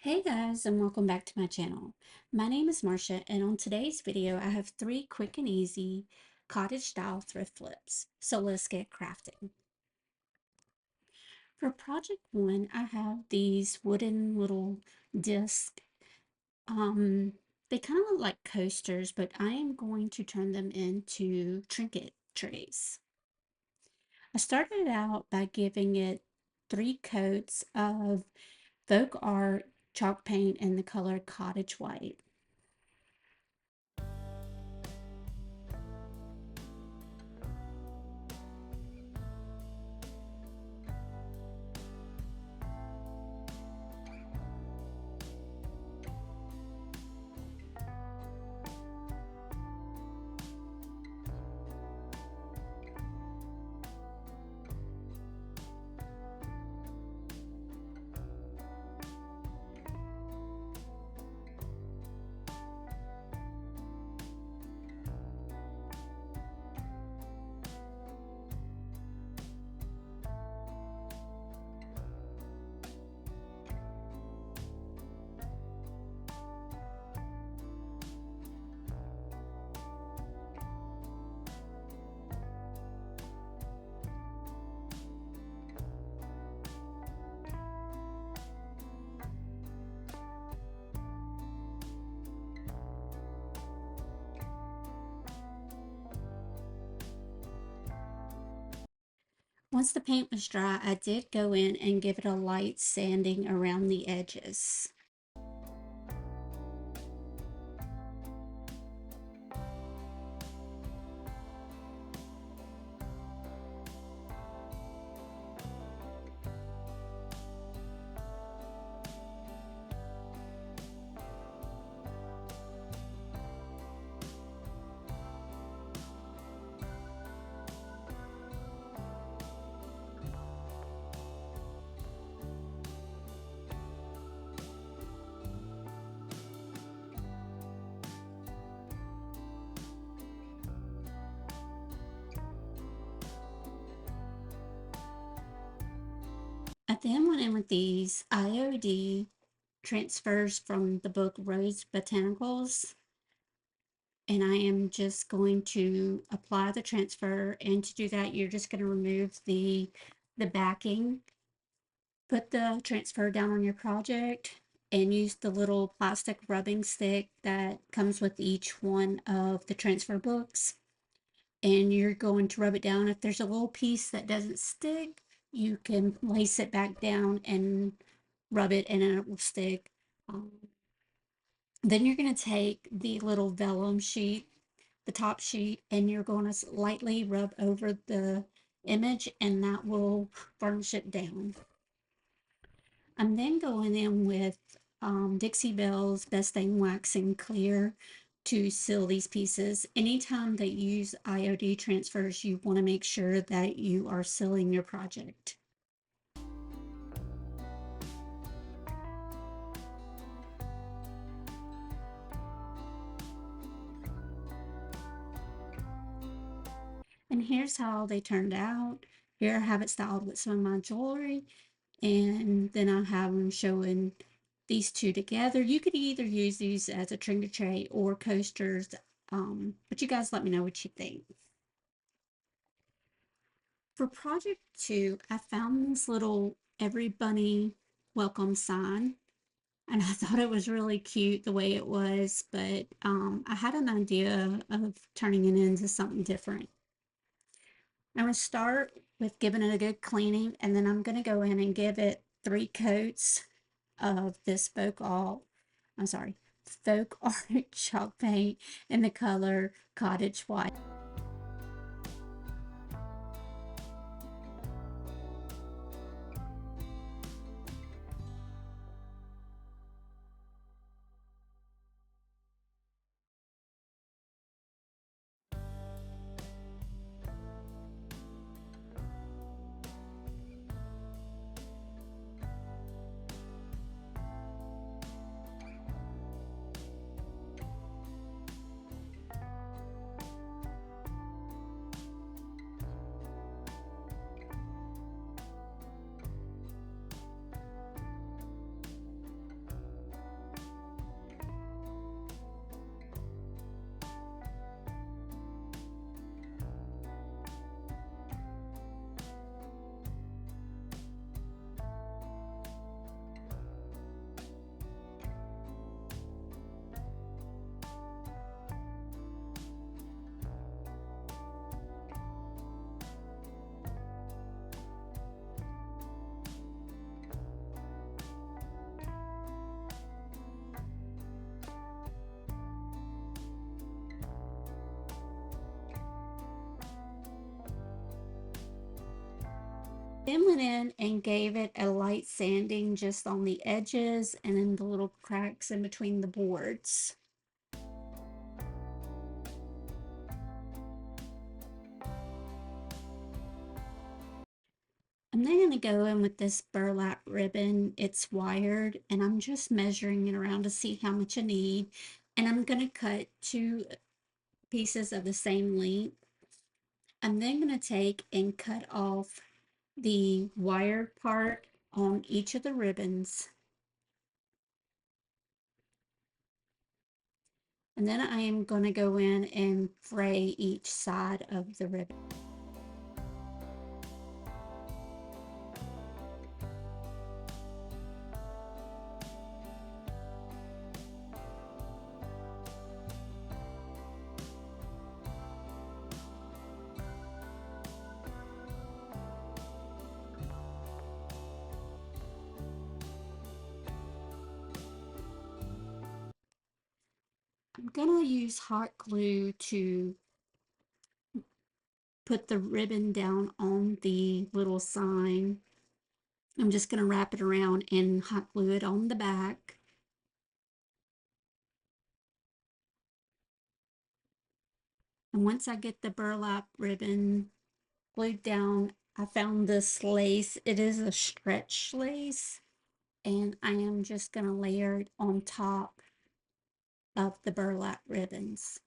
Hey guys, and welcome back to my channel. My name is Marcia, and on today's video I have three quick and easy cottage style thrift flips. So let's get crafting. For project one, I have these wooden little discs. Um, they kind of look like coasters, but I am going to turn them into trinket trays. I started out by giving it 3 coats of folk art chalk paint in the color Cottage White. Once the paint was dry, I did go in and give it a light sanding around the edges. I then went in with these IOD transfers from the book Rose Botanicals, and I am just going to apply the transfer, and to do that you're just going to remove the backing, put the transfer down on your project, and use the little plastic rubbing stick that comes with each one of the transfer books, and you're going to rub it down. If there's a little piece that doesn't stick, you can place it back down and rub it and it will stick. Um, then you're going to take the little vellum sheet, the top sheet, and you're going to lightly rub over the image, and that will varnish it down. I'm then going in with Dixie Belle's Best Thing Waxing Clear to seal these pieces. Anytime that you use IOD transfers, you want to make sure that you are sealing your project. And here's how they turned out. Here I have it styled with some of my jewelry, and then I have them showing these two together. You could either use these as a trinket tray or coasters, but you guys let me know what you think. For project two, I found this little every bunny welcome sign, and I thought it was really cute the way it was, but I had an idea of turning it into something different. I'm going to start with giving it a good cleaning, and then I'm going to go in and give it 3 coats of this folk art chalk paint in the color Cottage White. Then went in and gave it a light sanding just on the edges and in the little cracks in between the boards. I'm then going to go in with this burlap ribbon. It's wired, and I'm just measuring it around to see how much I need. And I'm going to cut 2 pieces of the same length. I'm then going to take and cut off the wired part on each of the ribbons. And then I am going to go in and fray each side of the ribbon. I'm going to use hot glue to put the ribbon down on the little sign. I'm just going to wrap it around and hot glue it on the back. And once I get the burlap ribbon glued down, I found this lace. It is a stretch lace, and I am just going to layer it on top of the burlap ribbons.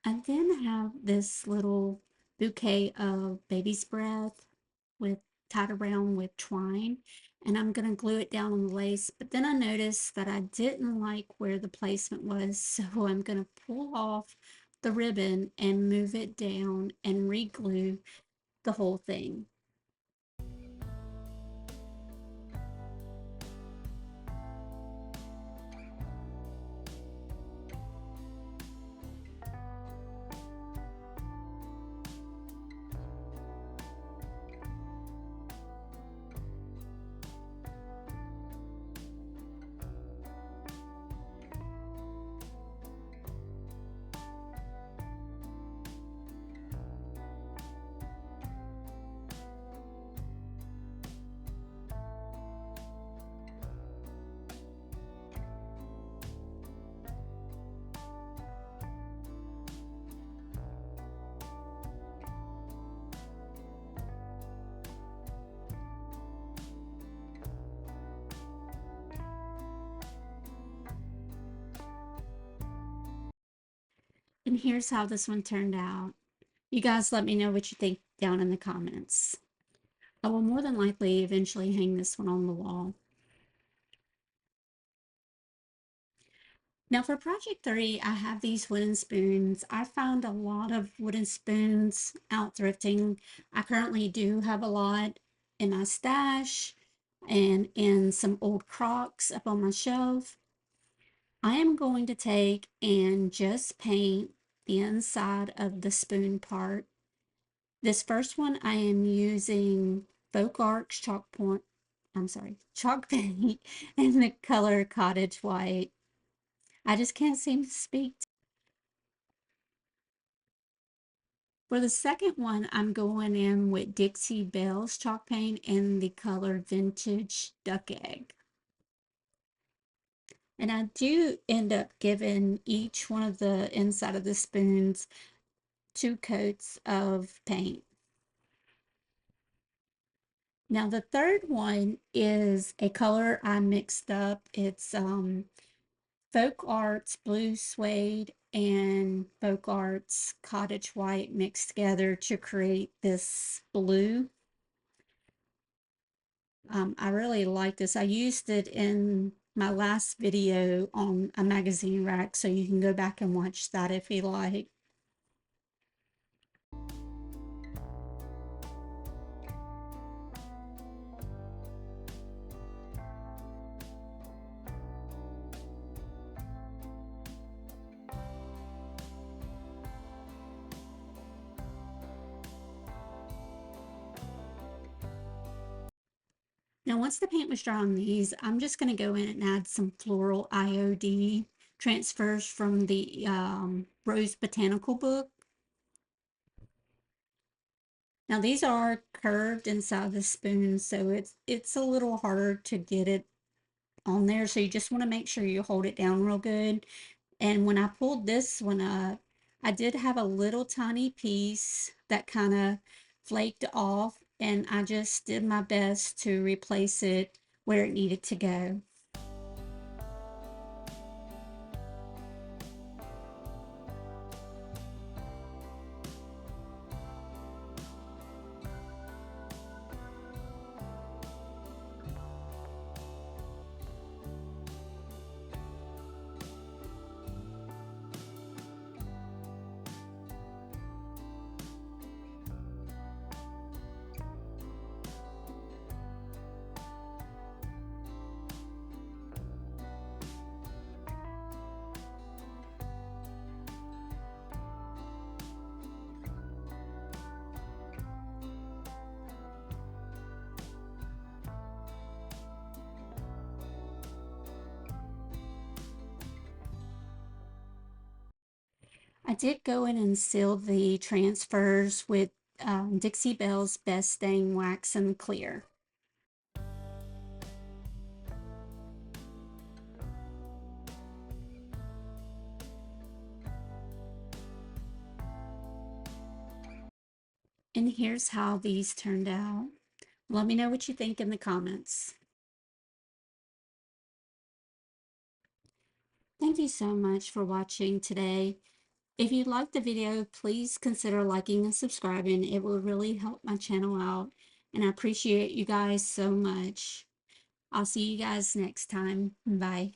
I then have this little bouquet of baby's breath with tied around with twine, and I'm going to glue it down on the lace. But then I noticed that I didn't like where the placement was, so I'm going to pull off the ribbon and move it down and re-glue the whole thing. And here's how this one turned out. You guys let me know what you think down in the comments. I will more than likely eventually hang this one on the wall. Now for project 3, I have these wooden spoons. I found a lot of wooden spoons out thrifting. I currently do have a lot in my stash and in some old Crocs up on my shelf. I am going to take and just paint the inside of the spoon part. This first one I am using Folk Arts chalk paint in the color Cottage White. I just can't seem to speak. For the second one, I'm going in with Dixie Belle's chalk paint in the color Vintage Duck Egg. And I do end up giving each one of the inside of the spoons 2 coats of paint. Now the third one is a color I mixed up. It's Folk Arts Blue Suede and Folk Arts Cottage White mixed together to create this blue. I really like this. I used it in my last video on a magazine rack, so you can go back and watch that if you like. Now, once the paint was dry on these, I'm just going to go in and add some floral IOD transfers from the Rose Botanical book. Now, these are curved inside the spoon, so it's a little harder to get it on there. So you just want to make sure you hold it down real good. And when I pulled this one up, I did have a little tiny piece that kind of flaked off, and I just did my best to replace it where it needed to go. I did go in and seal the transfers with Dixie Belle's Best Stain Wax and Clear. And here's how these turned out. Let me know what you think in the comments. Thank you so much for watching today. If you liked the video, please consider liking and subscribing. It will really help my channel out, and I appreciate you guys so much. I'll see you guys next time. Bye.